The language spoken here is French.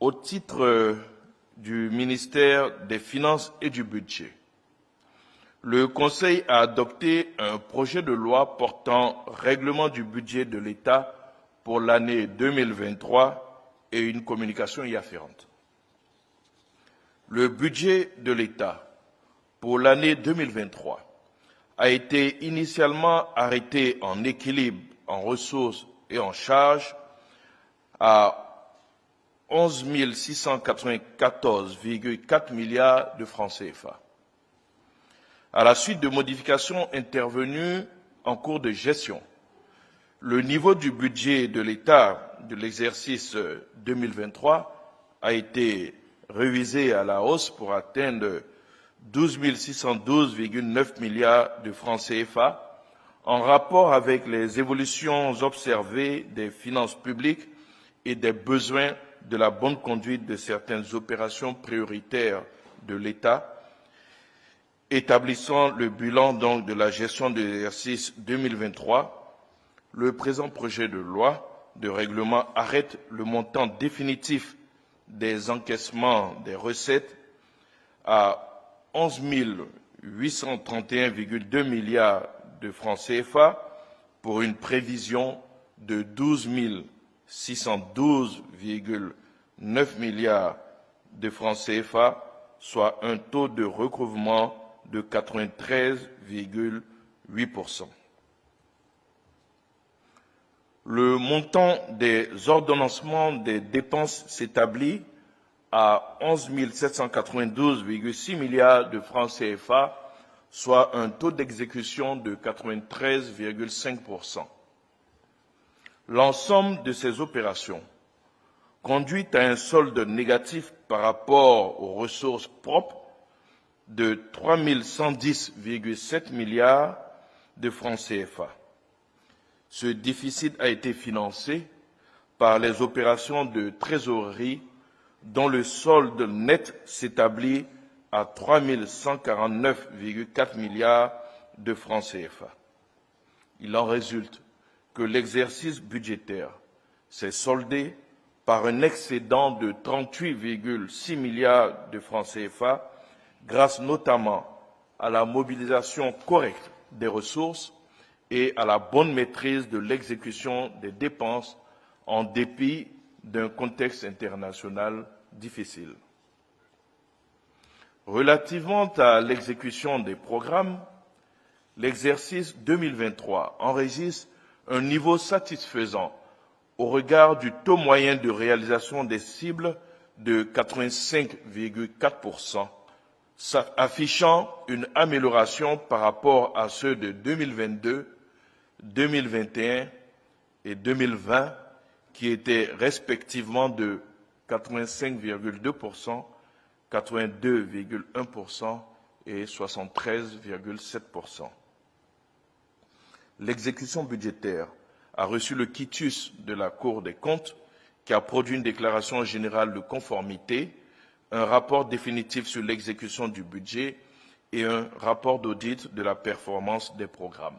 Au titre du ministère des Finances et du Budget, le Conseil a adopté un projet de loi portant règlement du budget de l'État pour l'année 2023 et une communication y afférente. Le budget de l'État pour l'année 2023 a été initialement arrêté en équilibre en ressources et en charges à 11 694,4 milliards de francs CFA. À la suite de modifications intervenues en cours de gestion, le niveau du budget de l'État de l'exercice 2023 a été révisé à la hausse pour atteindre 12 612,9 milliards de francs CFA en rapport avec les évolutions observées des finances publiques et des besoins de la bonne conduite de certaines opérations prioritaires de l'État, établissant le bilan donc de la gestion de l'exercice 2023, le présent projet de loi de règlement arrête le montant définitif des encaissements des recettes à 11 831,2 milliards de francs CFA pour une prévision de 12 612,9 milliards de francs CFA, soit un taux de recouvrement de 93,8%. Le montant des ordonnancements des dépenses s'établit à 11 792,6 milliards de francs CFA, soit un taux d'exécution de 93,5%. L'ensemble de ces opérations conduit à un solde négatif par rapport aux ressources propres de 3 110,7 milliards de francs CFA. Ce déficit a été financé par les opérations de trésorerie dont le solde net s'établit à 3 149,4 milliards de francs CFA. Il en résulte que l'exercice budgétaire s'est soldé par un excédent de 38,6 milliards de francs CFA, grâce notamment à la mobilisation correcte des ressources et à la bonne maîtrise de l'exécution des dépenses en dépit d'un contexte international difficile. Relativement à l'exécution des programmes, l'exercice 2023 enregistre un niveau satisfaisant au regard du taux moyen de réalisation des cibles de 85,4%, affichant une amélioration par rapport à ceux de 2022, 2021 et 2020, qui étaient respectivement de 85,2%, 82,1% et 73,7%. L'exécution budgétaire a reçu le quitus de la Cour des comptes, qui a produit une déclaration générale de conformité, un rapport définitif sur l'exécution du budget et un rapport d'audit de la performance des programmes.